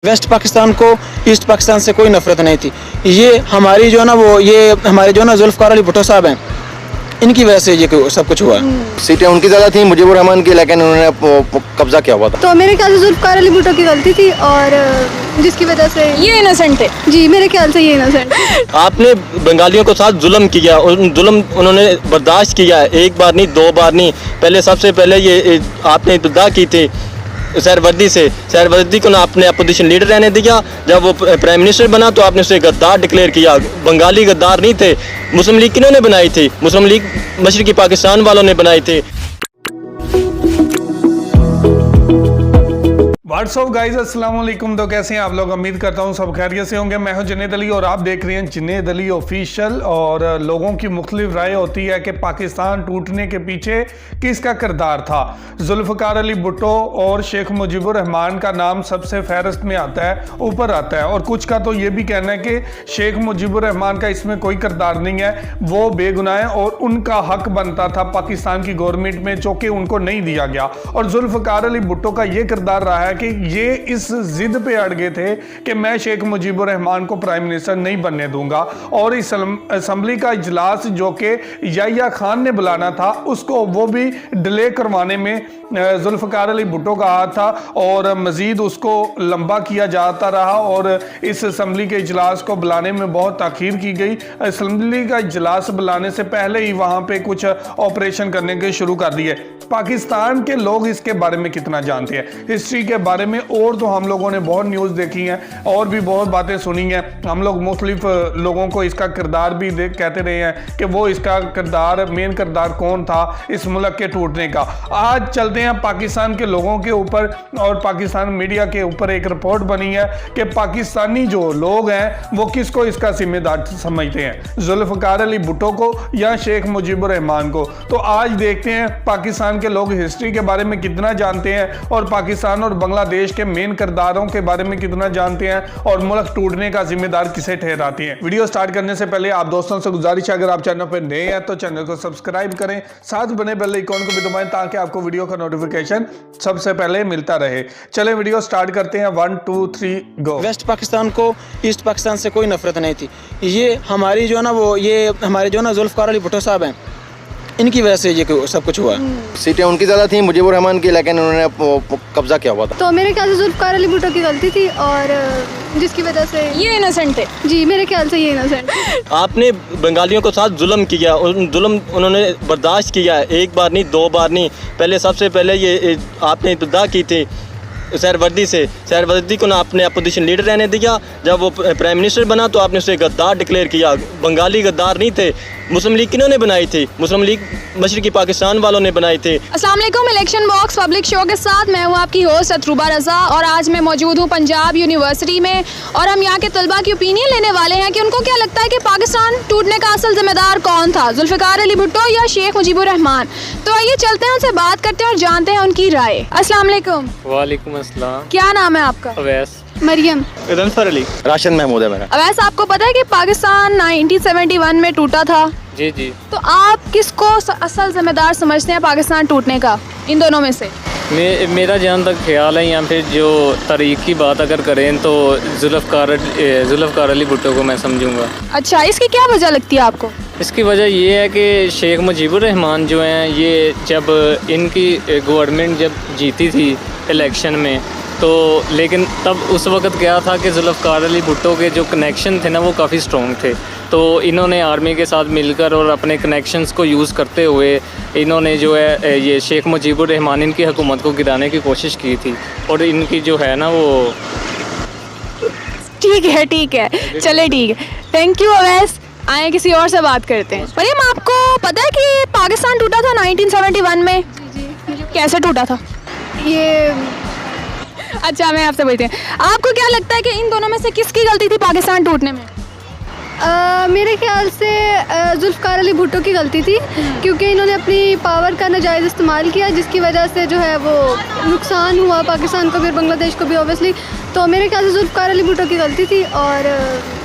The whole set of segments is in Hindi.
वेस्ट पाकिस्तान को ईस्ट पाकिस्तान से कोई नफरत नहीं थी। ये हमारी जो है ना हमारे जो है ना जुल्फ़िकार अली भुट्टो साहब हैं, इनकी वजह से ये सब कुछ हुआ है। सीटें उनकी ज़्यादा थी मुजीबुर रहमान की, लेकिन उन्होंने कब्जा किया हुआ था। तो मेरे ख्याल से जुल्फ़िकार अली भुट्टो की गलती थी और जिसकी वजह से ये इनोसेंट है। जी मेरे ख्याल से ये इनोसेंट है। आपने बंगालियों के साथ जुल्म किया और जुल्म उन्होंने बर्दाश्त किया, एक बार नहीं दो बार नहीं। पहले सबसे पहले ये आपने इब्तिदा की थी सहरवर्दी को ना आपने अपोजिशन लीडर रहने दिया। जब वो प्राइम मिनिस्टर बना तो आपने उसे गद्दार डिक्लेयर किया। बंगाली गद्दार नहीं थे। मुस्लिम लीग किन्होंने बनाई थी? मुस्लिम लीग मशरकी पाकिस्तान वालों ने बनाई थी। व्हाट्सअप गाइस, अस्सलाम वालेकुम। तो कैसे हैं आप लोग? उम्मीद करता हूं सब खैरियत से होंगे। मैं हूं जुनैद अली और आप देख रहे हैं जुनैद अली ऑफिशियल। और लोगों की मुख्तलिफ राय होती है कि पाकिस्तान टूटने के पीछे किसका किरदार था। जुल्फ़िकार अली भुट्टो और शेख मुजीबुर रहमान का नाम सबसे फहरिस्त में आता है, ऊपर आता है। और कुछ का तो ये भी कहना है कि शेख मुजीबुर रहमान का इसमें कोई किरदार नहीं है, वो बेगुनाह है और उनका हक बनता था पाकिस्तान की गवर्नमेंट में, जो कि उनको नहीं दिया गया। और जुल्फ़िकार अली भुट्टो का ये किरदार रहा है कि ये इस जिद पे अड़ गए थे कि मैं शेख मुजीबुर रहमान को प्राइम मिनिस्टर नहीं बनने दूंगा। और इस असेंबली का इजलास जो कि याहिया खान ने बुलाना था, उसको वो भी डिले करवाने में जुल्फ़िकार अली भुट्टो का हाथ था और मजीद उसको लंबा किया जाता रहा। और इस असेंबली के इजलास को बुलाने में बहुत ताख़ीर की गई। असेंबली का इजलास बुलाने से पहले ही वहाँ पे कुछ ऑपरेशन करने के शुरू कर दिए। पाकिस्तान के लोग इसके बारे में कितना जानते हैं, हिस्ट्री के बारे में? और तो हम लोगों ने बहुत न्यूज़ देखी हैं और भी बहुत बातें सुनी हैं। हम लोग मुख्तलिफ लोगों को इसका किरदार भी कहते रहे हैं कि वो इसका किरदार, मेन किरदार कौन था इस मुल्क के टूटने का। आज चलते हैं पाकिस्तान के लोगों के ऊपर और पाकिस्तान मीडिया के ऊपर एक रिपोर्ट बनी है कि पाकिस्तानी जो लोग हैं वो किसको इसका जिम्मेदार समझते हैं, जुल्फ़िकार अली भुट्टो को या शेख मुजीबुर रहमान को। तो आज देखते हैं पाकिस्तान के लोग हिस्ट्री के बारे में कितना जानते हैं और पाकिस्तान और बांग्लादेश के मेन किरदारों के बारे में कितना जानते हैं और मुल्क टूटने का जिम्मेदार किसे ठहराते हैं। वीडियो स्टार्ट करने से पहले आप दोस्तों से गुजारिश है, अगर आप चैनल पर नए हैं तो चैनल को सब्सक्राइब करें, साथ बने बेल आइकन को भी दबाएं ताकि आपको वीडियो का नोटिफिकेशन सबसे पहले मिलता रहे। चलें वीडियो स्टार्ट करते हैं। 1 2 3 गो। वेस्ट पाकिस्तान को ईस्ट पाकिस्तान से कोई नफरत नहीं थी। ये हमारी जो है ना हमारे जो है ना जुल्फ़िकार अली भुट्टो साहब हैं, इनकी वजह से ये सब कुछ हुआ है। सीटें उनकी ज़्यादा थी मुजीबुर रहमान की, लेकिन उन्होंने कब्जा किया हुआ था। तो मेरे ख्याल से जुल्फ़िकार अली भुट्टो की गलती थी और जिसकी वजह से ये इनोसेंट है। जी मेरे ख्याल से ये इनोसेंट है। आपने बंगालियों के साथ जुल्म किया और जुल्म उन्होंने बर्दाश्त किया, एक बार नहीं दो बार नहीं। पहले सबसे पहले ये आपने इब्तिदा की थी सहरवर्दी को ना आपने अपोजिशन लीडर रहने दिया। जब वो प्राइम मिनिस्टर बना तो आपने उसे गद्दार डिक्लेयर किया। बंगाली गद्दार नहीं थे। मुस्लिम लीग किन्होंने बनाई थी? मुस्लिम लीग मशरकी पाकिस्तान वालों ने बनाई थी। अस्सलाम वालेकुम। इलेक्शन बॉक्स पब्लिक शो के साथ मैं हूँ आपकी होस्ट अतरूबा रज़ा और आज मैं मौजूद हूँ पंजाब यूनिवर्सिटी में और हम यहाँ के तलबा की ओपिनियन लेने वाले हैं कि उनको क्या लगता है कि पाकिस्तान टूटने का असल जिम्मेदार कौन था, जुल्फ़िकार अली भुट्टो या शेख मुजीबुर रहमान। तो आइए चलते हैं, उनसे बात करते हैं और जानते हैं उनकी राय। अस्सलाम वालेकुम। वालेकुम अस्सलाम। क्या नाम है आपका? अवैस। मरियम। ज़फ़र अली। राशिद महमूद है मेरा। अवैस, आपको पता है कि पाकिस्तान 1971 में टूटा था? जी जी। तो आप किसको असल जिम्मेदार समझते हैं पाकिस्तान टूटने का, इन दोनों में से? मेरा जहाँ तक ख्याल है, या फिर जो तारीख की बात अगर करें तो जुल्फ़िकार अली भुट्टो को मैं समझूंगा। अच्छा, इसकी क्या वजह लगती है आपको? इसकी वजह ये है कि शेख मुजीबुर रहमान जो हैं, ये जब इनकी गवर्नमेंट जब जीती थी इलेक्शन में, तो लेकिन तब उस वक़्त क्या था कि जुल्फ़िकार अली भुट्टो के जो कनेक्शन थे ना वो काफ़ी स्ट्रॉन्ग थे। तो इन्होंने आर्मी के साथ मिलकर और अपने कनेक्शंस को यूज़ करते हुए इन्होंने जो है ये शेख मुजीबुर रहमान इनकी हुकूमत को गिराने की कोशिश की थी। और इनकी जो है ना वो ठीक है, चले ठीक है, थैंक यू अवैस। आए किसी और से बात करते हैं। मरियम, आपको पता है कि पाकिस्तान टूटा था 1971 में? जी कैसे टूटा था ये अच्छा, मैं आपसे पूछती हूँ, आपको क्या लगता है कि इन दोनों में से किसकी गलती थी पाकिस्तान टूटने में? मेरे ख्याल से जुल्फ़िकार अली भुट्टो की गलती थी, क्योंकि इन्होंने अपनी पावर का नाजायज़ इस्तेमाल किया, जिसकी वजह से जो है वो नुकसान हुआ पाकिस्तान को भी और बांग्लादेश को भी ऑब्वियसली। तो मेरे ख्याल से जुल्फ़कार अली भुट्टो की गलती थी और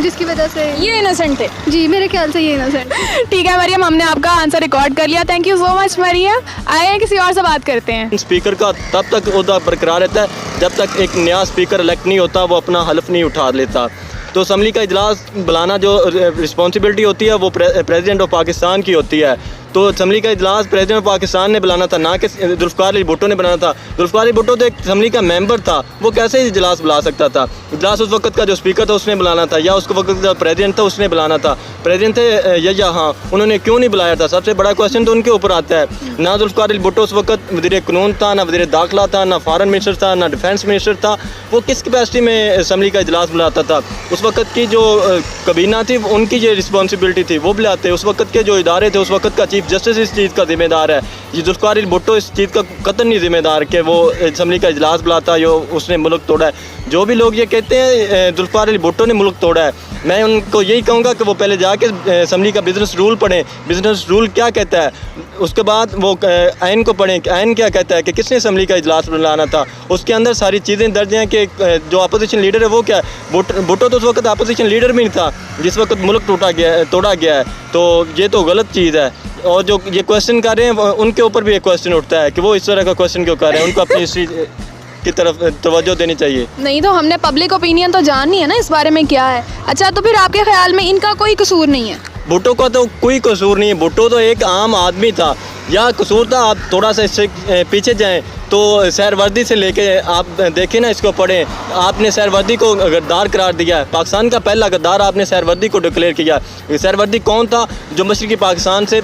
जिसकी वजह से ये इनोसेंट है। जी मेरे ख्याल से ये इनोसेंट। ठीक है मरियम, हमने आपका आंसर रिकॉर्ड कर लिया। Thank you so much Mariam. आइए किसी और से बात करते हैं। स्पीकर का तब तक ओहदा बरकरार रहता है जब तक एक नया स्पीकर इलेक्ट नहीं होता, वो अपना हल्फ नहीं उठा लेता। तो असम्बली का इजलास बुलाना जो रिस्पॉन्सिबिलिटी होती है वो प्रेसिडेंट ऑफ पाकिस्तान की होती है। तो असम्बली का इजलास प्रेसिडेंट ऑफ पाकिस्तान ने बुलाना था, ना कि जुल्फ़कार अली भुट्टो ने बनाना था। जुल्फ़कार अली भुट्टो तो एक असम्बली का मेंबर था, वो कैसे इजलास बुला सकता था? इजलास उस वक्त का जो स्पीकर था उसने बुलाना था, या उस वक्त का प्रेसिडेंट था उसने बुलाना था। प्रेसिडेंट थे या हाँ, उन्होंने क्यों नहीं बुलाया था? सबसे बड़ा क्वेश्चन तो उनके ऊपर आता है। ना जुल्फ़कार अली भुट्टो उस वक्त वज़ीर कानून था, ना वज़ीर दाखिला था, ना फॉरेन मिनिस्टर था, ना डिफेंस मिनिस्टर था। वो किस कैपेसिटी में असम्बली का इजलास बुलाता था? उस वक्त की जो कबीना थी उनकी ये रिस्पॉन्सिबिलिटी थी, वो बुलाते। उस वक्त के जो इदारे थे, उस वक्त का चीफ जस्टिस इस चीज़ का जिम्मेदार है। ये जुल्फ़कार अली भुट्टो इस चीज़ का कतई नहीं जिम्मेदार कि वो असम्बली का इजलास बुलाता है, उसने मुल्क तोड़ा है। जो भी लोग ये कहते हैं जुल्फ़कार अली भुट्टो ने मुल्क तोड़ा है, मैं उनको यही कहूँगा कि वो पहले जाके असम्बली का बिज़नेस रूल पढ़ें। बिज़नेस रूल क्या कहता है, उसके बाद वो आइन को पढ़ें। आइन क्या कहता है कि किसने असम्बली का इजलास बुलाना था, उसके अंदर सारी चीज़ें दर्ज हैं कि जो अपोजिशन लीडर है वो क्या है। भुट्टो तो उस वक्त अपोजिशन लीडर भी नहीं था जिस वक्त मुल्क तोड़ा गया है। तो ये तो गलत चीज़ है। और जो ये क्वेश्चन कर रहे हैं उनके ऊपर भी एक क्वेश्चन उठता है कि वो इस तरह का क्वेश्चन क्यों कर रहे हैं, उनको अपनी हिस्ट्री की तरफ तवज्जो देनी चाहिए। नहीं तो हमने पब्लिक ओपिनियन तो जाननी है ना इस बारे में क्या है। अच्छा, तो फिर आपके ख्याल में इनका कोई कसूर नहीं है? भुट्टो का तो कोई कसूर नहीं है। भुट्टो तो एक आम आदमी था, या कसूर था। आप थोड़ा सा इससे पीछे जाएं तो सहरवर्दी से लेके आप देखें ना, इसको पढ़ें। आपने सहरवर्दी को गद्दार करार दिया। पाकिस्तान का पहला गद्दार आपने सहरवर्दी को डिक्लेयर किया। सहरवर्दी कौन था? जो मशरक़ी पाकिस्तान से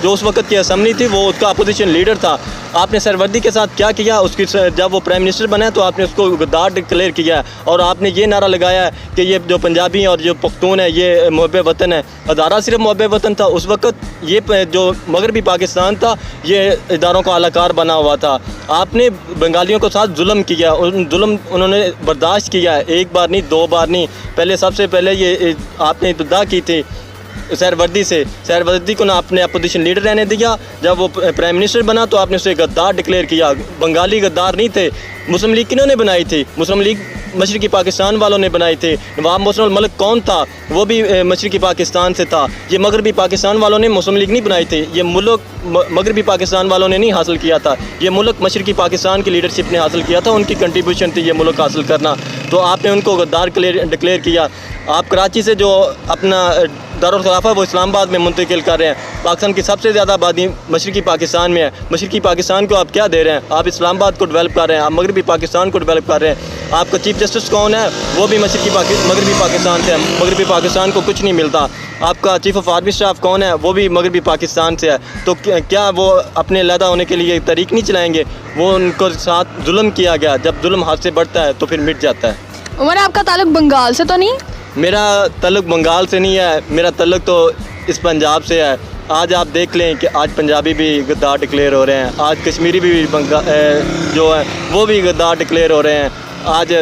जो उस वक्त की असम्बली थी वो उसका अपोजिशन लीडर था। आपने सहरवर्दी के साथ क्या किया? उसकी जब वो प्राइम मिनिस्टर बना तो आपने उसको गद्दार डिक्लेयर किया और आपने ये नारा लगाया कि ये जो पंजाबी और जो पख्तून है ये मुहब्बे वतन है। अदारा सिर्फ मुहब्बे वतन था। उस वक्त ये जो मगरबी पाकिस्तान था ये इदारों का अलाकार बना हुआ था। आपने बंगालियों के साथ जुल्म किया, जुल्म उन्होंने बर्दाश्त किया है, एक बार नहीं, दो बार नहीं। पहले सबसे पहले ये आपने इब्तिदा की थी सहरवर्दी से। सहरवर्दी को ना आपने अपोजिशन लीडर रहने दिया। जब वो प्राइम मिनिस्टर बना तो आपने उसे गद्दार डिक्लेयर किया। बंगाली गद्दार नहीं थे। मुस्लिम लीग किन्होंने बनाई थी? मुस्लिम लीग मशरक़ी पाकिस्तान वालों ने बनाई थी। नवाब मोहसिन मलिक कौन था? वो भी मशरक़ी पाकिस्तान से था। ये मगरबी पाकिस्तान वालों ने मुस्लिम लीग नहीं बनाई थी। ये मुल्क मगरबी पाकिस्तान वालों ने नहीं हासिल किया था। ये मुल्क मशरक़ी पाकिस्तान की लीडरशिप ने हासिल किया था। उनकी कंट्रीब्यूशन थी ये मुल्क हासिल करना। तो आपने उनको गद्दार डिक्लेयर किया। आप कराची से जो अपना दारुल खिलाफा वो इस्लामाबाद में मुंतकिल कर रहे हैं। पाकिस्तान की सबसे ज़्यादा आबादी मशरक़ी पाकिस्तान में है। मशरक़ी पाकिस्तान को आप क्या दे रहे हैं? आप इस्लामाबाद को डेवलप कर रहे हैं, आप मगरबी पाकिस्तान को डेवलप कर रहे हैं। आपका चीफ जस्टिस कौन है? वो भी मगरबी पाकिस्तान से है। मगरबी पाकिस्तान को कुछ नहीं मिलता। आपका चीफ ऑफ आर्मी स्टाफ कौन है? वो भी मगरबी पाकिस्तान से है। तो क्या वो अपने अलहदा होने के लिए तहरीक नहीं चलाएँगे? वो उनको साथ जुल्म किया गया। जब जुल्म हाथ से बढ़ता है तो फिर मिट जाता है। उमर, आपका ताल्लुक बंगाल से तो नहीं? मेरा ताल्लुक बंगाल से नहीं है, मेरा ताल्लुक तो इस पंजाब से है। आज आप देख लें कि आज पंजाबी भी गद्दार डिक्लेयर हो रहे हैं। आज कश्मीरी भी जो है वो भी गद्दार डिक्लेयर हो रहे हैं। आज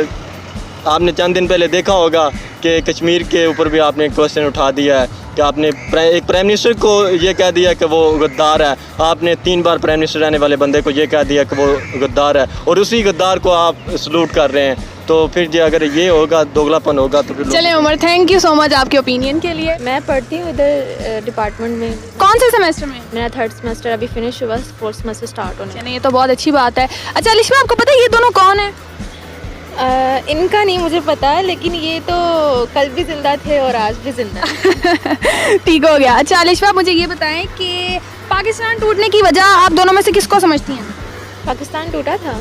आपने चंद दिन पहले देखा होगा कि कश्मीर के ऊपर भी आपने क्वेश्चन उठा दिया है कि आपने एक प्राइम मिनिस्टर को ये कह दिया कि वो गद्दार है। आपने 3 बार प्राइम मिनिस्टर रहने वाले बंदे को ये कह दिया कि वो गद्दार है, और उसी गद्दार को आप सलूट कर रहे हैं। तो फिर जो अगर ये होगा, दोगलापन होगा तो फिर चले Umar, thank you so much आपके ओपिनियन के लिए। मैं पढ़ती हूँ इधर डिपार्टमेंट में। कौन से सेमेस्टर में? मेरा 3rd सेमेस्टर अभी फिनिश हुआ, 4th सेमेस्टर स्टार्ट होने। चलिए, ये तो बहुत अच्छी बात है। अच्छा लिश्मा, आपको पता है ये दोनों कौन है? इनका नहीं मुझे पता है, लेकिन ये तो कल भी जिंदा थे और आज भी जिंदा। ठीक हो गया। अच्छा लिश्मा, मुझे ये बताएं कि पाकिस्तान टूटने की वजह आप दोनों में से किसको समझती हैं? पाकिस्तान टूटा था।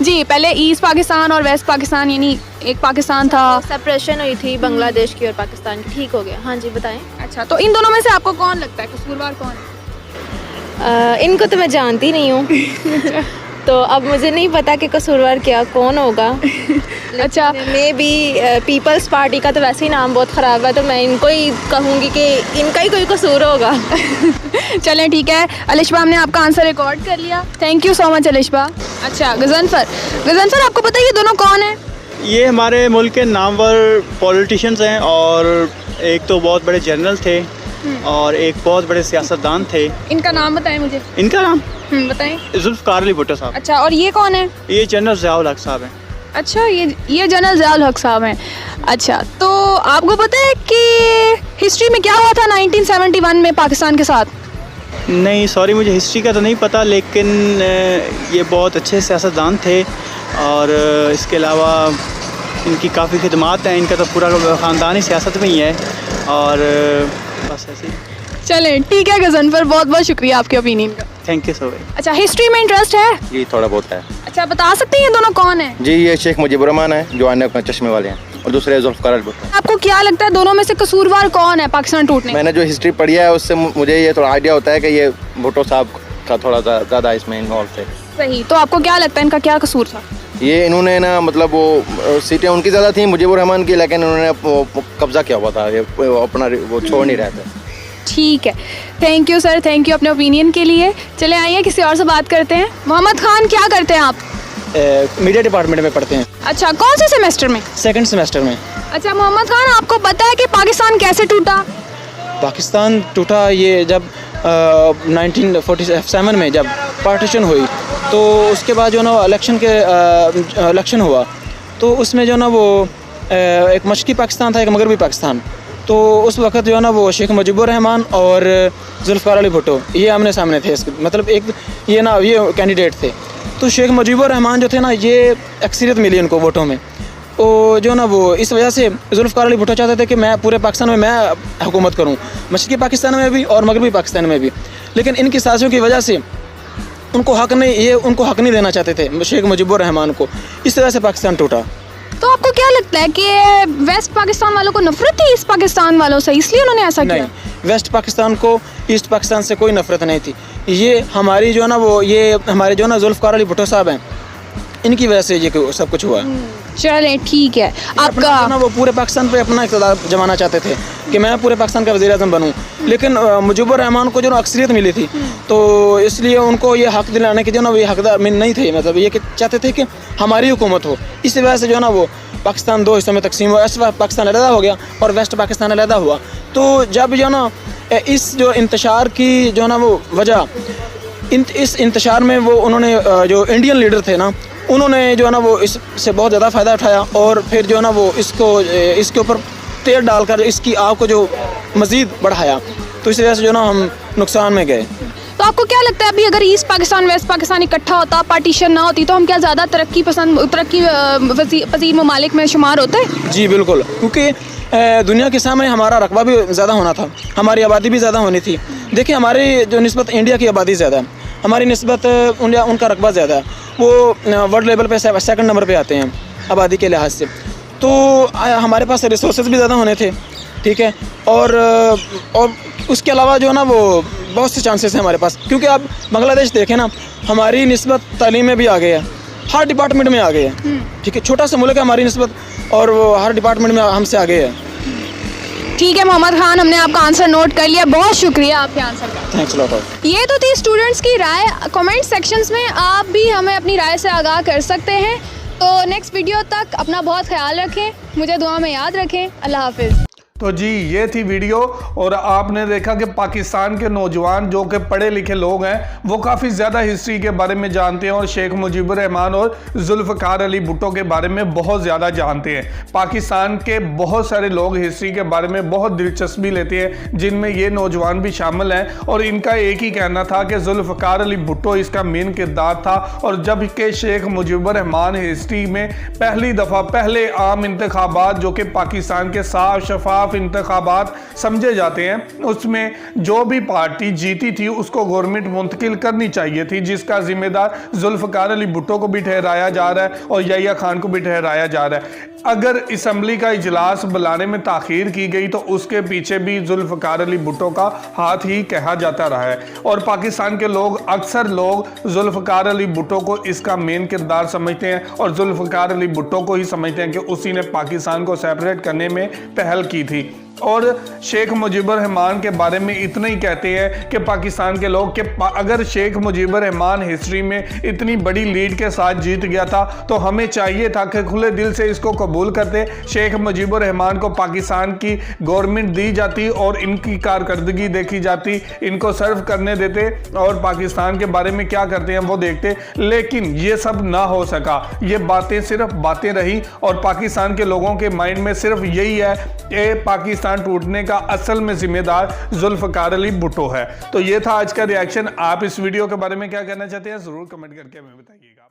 जी, पहले ईस्ट पाकिस्तान और वेस्ट पाकिस्तान यानी एक पाकिस्तान था। सेपरेशन हुई थी बांग्लादेश की और पाकिस्तान की। ठीक हो गया। हाँ जी, बताएं। अच्छा, तो इन दोनों में से आपको कौन लगता है कसूरवार कौन है? इनको तो मैं जानती नहीं हूँ। तो अब मुझे नहीं पता कि कसूरवार क्या कौन होगा। अच्छा, मे बी पीपल्स पार्टी का तो वैसे ही नाम बहुत ख़राब है, तो मैं इनको ही कहूँगी कि इनका ही कोई कसूर होगा। चलें ठीक है। अलिशबा, हमने आपका आंसर रिकॉर्ड कर लिया। Thank you so much Alishba. अच्छा गजनफर, आपको पता है ये दोनों कौन है? ये हमारे मुल्क के नामवर पॉलिटिशियंस हैं, और एक तो बहुत बड़े जनरल थे और एक बहुत बड़े सियासतदान थे। इनका नाम बताएं मुझे। इनका नाम बताएं। जुल्फ़कार अली भुट्टो साहब। अच्छा, और ये कौन है? ये जनरल ज़ियाउल हक साहब हैं। अच्छा, ये जनरल ज़ियाउल हक साहब हैं। अच्छा, तो आपको पता है कि हिस्ट्री में क्या हुआ था 1971 में पाकिस्तान के साथ? नहीं सॉरी, मुझे हिस्ट्री का तो नहीं पता, लेकिन ये बहुत अच्छे सियासतदान थे और इसके अलावा इनकी काफ़ी खिदमात हैं। इनका तो पूरा ख़ानदान ही सियासत में ही है और बस ऐसे ही। चलें, ठीक है गज़नफर, बहुत बहुत शुक्रिया आपके ओपिनियन का। Thank you so much. अच्छा, हिस्ट्री में इंटरेस्ट है? जी थोड़ा बहुत है। अच्छा, बता सकते हैं ये दोनों कौन हैं? जी ये शेख मुजीबुर रहमान है जो आने अपने चश्मे वाले हैं, और दूसरे जुल्फ़िकार अली भुट्टो। आपको क्या लगता है दोनों में से कसूरवार कौन है पाकिस्तान टूटने? मैंने जो हिस्ट्री पढ़ी है उससे मुझे ये थोड़ा आइडिया होता है कि ये भुट्टो साहब का थोड़ा ज़्यादा इसमें इन्वॉल्व थे। सही, तो आपको क्या लगता है इनका क्या कसूर था? ये इन्होंने ना मतलब वो सीटें उनकी ज़्यादा थी मुजीबुर रहमान की, लेकिन उन्होंने कब्ज़ा किया हुआ था, ये अपना वो छोड़ नहीं रहे थे। ठीक है, thank you sir, thank you अपने ओपिनियन के लिए। चले आइए किसी और से बात करते हैं। मोहम्मद खान, क्या करते हैं आप? मीडिया डिपार्टमेंट में पढ़ते हैं, अच्छा, कौन से सेमेस्टर में? सेकंड सेमेस्टर में। अच्छा मोहम्मद खान, आपको पता है कि पाकिस्तान कैसे टूटा? पाकिस्तान टूटा ये जब 1947 में जब पार्टीशन हुई, तो उसके बाद जो ना इलेक्शन हुआ, तो उसमें जो ना वो एक मशरक़ी पाकिस्तान था, एक मगरबी पाकिस्तान। तो उस वक्त जो है ना वो शेख मुजीबुर रहमान और जुल्फ़िकार अली भुट्टो ये आमने सामने थे, मतलब एक ये कैंडिडेट थे। तो शेख मुजीबुर रहमान जो थे ना, ये अक्सरियत मिली उनको वोटों में, तो जो ना वो इस वजह से जुल्फ़िकार अली भुट्टो चाहते थे कि मैं पूरे पाकिस्तान में मैं हुकूमत करूं, मशरक़ी पाकिस्तान में भी और मगरबी पाकिस्तान में भी। लेकिन इनकी साजिशों की वजह से उनको हक़ नहीं देना चाहते थे शेख मुजीबुर रहमान को, इस तरह से पाकिस्तान टूटा। तो आपको क्या लगता है कि वेस्ट पाकिस्तान वालों को नफरत थी ईस्ट पाकिस्तान वालों से, इसलिए उन्होंने ऐसा किया? नहीं, वेस्ट पाकिस्तान को ईस्ट पाकिस्तान से कोई नफरत नहीं थी। ये हमारी जो ना वो ये हमारे जो ना जुल्फ़िकार अली भुट्टो साहब हैं, इनकी वजह से ये सब कुछ हुआ। चलें, ठीक है। आपका ना वो पूरे पाकिस्तान पे अपना इक़्तिदार जमाना चाहते थे कि मैं पूरे पाकिस्तान का वज़ीर-ए-आज़म बनूं, लेकिन मुजीबुर रहमान को जो ना अक्सरियत मिली थी, तो इसलिए उनको ये हक़ दिलाने के जो ना वो हक़दार नहीं थे, मतलब ये चाहते थे कि हमारी हुकूमत हो। इस वजह से जो ना वो पाकिस्तान दो हिस्सों में तकसीम हुआ, इस वक्त पाकिस्तान अलहदा हो गया और वेस्ट पाकिस्तान अलहदा हुआ। तो जब जो ना इस जो इंतशार की जो ना वो वजह, इस इंतशार में वो उन्होंने जो इंडियन लीडर थे ना, उन्होंने जो है ना वो इससे बहुत ज़्यादा फ़ायदा उठाया और फिर जो है ना वो इसके ऊपर तेल डालकर इसकी आग को जो मज़ीद बढ़ाया, तो इस वजह से जो ना हम नुकसान में गए। तो आपको क्या लगता है अभी अगर ईस्ट पाकिस्तान वेस्ट पाकिस्तान इकट्ठा होता, पार्टीशन ना होती, तो हम क्या ज़्यादा तरक्की पसीर ममालिक में शुमार होते? जी बिल्कुल, क्योंकि दुनिया के सामने हमारा रकबा भी ज़्यादा होना था, हमारी आबादी भी ज़्यादा होनी थी। देखिए हमारी जो निस्बत इंडिया की आबादी ज़्यादा है, हमारी निस्बत उनका रकबा ज़्यादा है, वो वर्ल्ड लेवल पे सेकंड नंबर पे आते हैं आबादी के लिहाज से। तो हमारे पास रिसोर्सेज भी ज़्यादा होने थे, ठीक है, और उसके अलावा जो है ना वो बहुत से चांसेस हैं हमारे पास, क्योंकि आप बांग्लादेश देखें ना, हमारी निस्बत तालीम में भी आ गई है, हर डिपार्टमेंट में आ गई है, ठीक है, छोटा सा मुल्क है हमारी निस्बत, और वो हर डिपार्टमेंट में हमसे आगे है। ठीक है मोहम्मद खान, हमने आपका आंसर नोट कर लिया, बहुत शुक्रिया आपके आंसर का। Thanks lot. ये तो थी स्टूडेंट्स की राय। कमेंट सेक्शंस में आप भी हमें अपनी राय से आगाह कर सकते हैं। तो नेक्स्ट वीडियो तक अपना बहुत ख्याल रखें, मुझे दुआ में याद रखें। अल्लाह हाफिज़। तो जी ये थी वीडियो, और आपने देखा कि पाकिस्तान के नौजवान जो कि पढ़े लिखे लोग हैं वो काफ़ी ज़्यादा हिस्ट्री के बारे में जानते हैं और शेख मुजीबुर रहमान और जुल्फ़िकार अली भुट्टो के बारे में बहुत ज़्यादा जानते हैं। पाकिस्तान के बहुत सारे लोग हिस्ट्री के बारे में बहुत दिलचस्पी लेते हैं, जिनमें ये नौजवान भी शामिल हैं, और इनका एक ही कहना था कि जुल्फ़िकार अली भुट्टो इसका मेन किरदार था। और जब के शेख मुजीबुर रहमान हिस्ट्री में पहली दफ़ा पहले आम इंतखाबात जो कि पाकिस्तान के साफ शफाफ इंतखाबात समझे जाते हैं, उसमें जो भी पार्टी जीती थी उसको गवर्नमेंट मुंतकिल करनी चाहिए थी, जिसका जिम्मेदार जुल्फ़िकार अली भुट्टो को भी ठहराया जा रहा है और याहिया खान को भी ठहराया जा रहा है। अगर असम्बली का इजलास बुलाने में ताख़ीर की गई तो उसके पीछे भी जुल्फ़िकार अली भुट्टो का हाथ ही कहा जाता रहा है, और पाकिस्तान के लोग अक्सर लोग जुल्फ़िकार अली भुट्टो को इसका मेन किरदार समझते हैं और जुल्फ़िकार अली भुट्टो को ही समझते हैं कि उसी ने पाकिस्तान को सेपरेट करने में पहल की थी। और शेख मुजीबुर रहमान के बारे में इतना ही कहते हैं कि पाकिस्तान के लोग कि अगर शेख मुजीबुर रहमान हिस्ट्री में इतनी बड़ी लीड के साथ जीत गया था तो हमें चाहिए था कि खुले दिल से इसको कबूल करते, शेख मुजीबुर रहमान को पाकिस्तान की गवर्नमेंट दी जाती और इनकी कारकर्दगी देखी जाती, इनको सर्व करने देते और पाकिस्तान के बारे में क्या करते हैं वो देखते। लेकिन ये सब ना हो सका, ये बातें सिर्फ बातें रही और पाकिस्तान के लोगों के माइंड में सिर्फ यही है कि पाकिस्तान टूटने का असल में जिम्मेदार जुल्फकार अली भुट्टो है। तो ये था आज का रिएक्शन। आप इस वीडियो के बारे में क्या कहना चाहते हैं जरूर कमेंट करके हमें बताइएगा।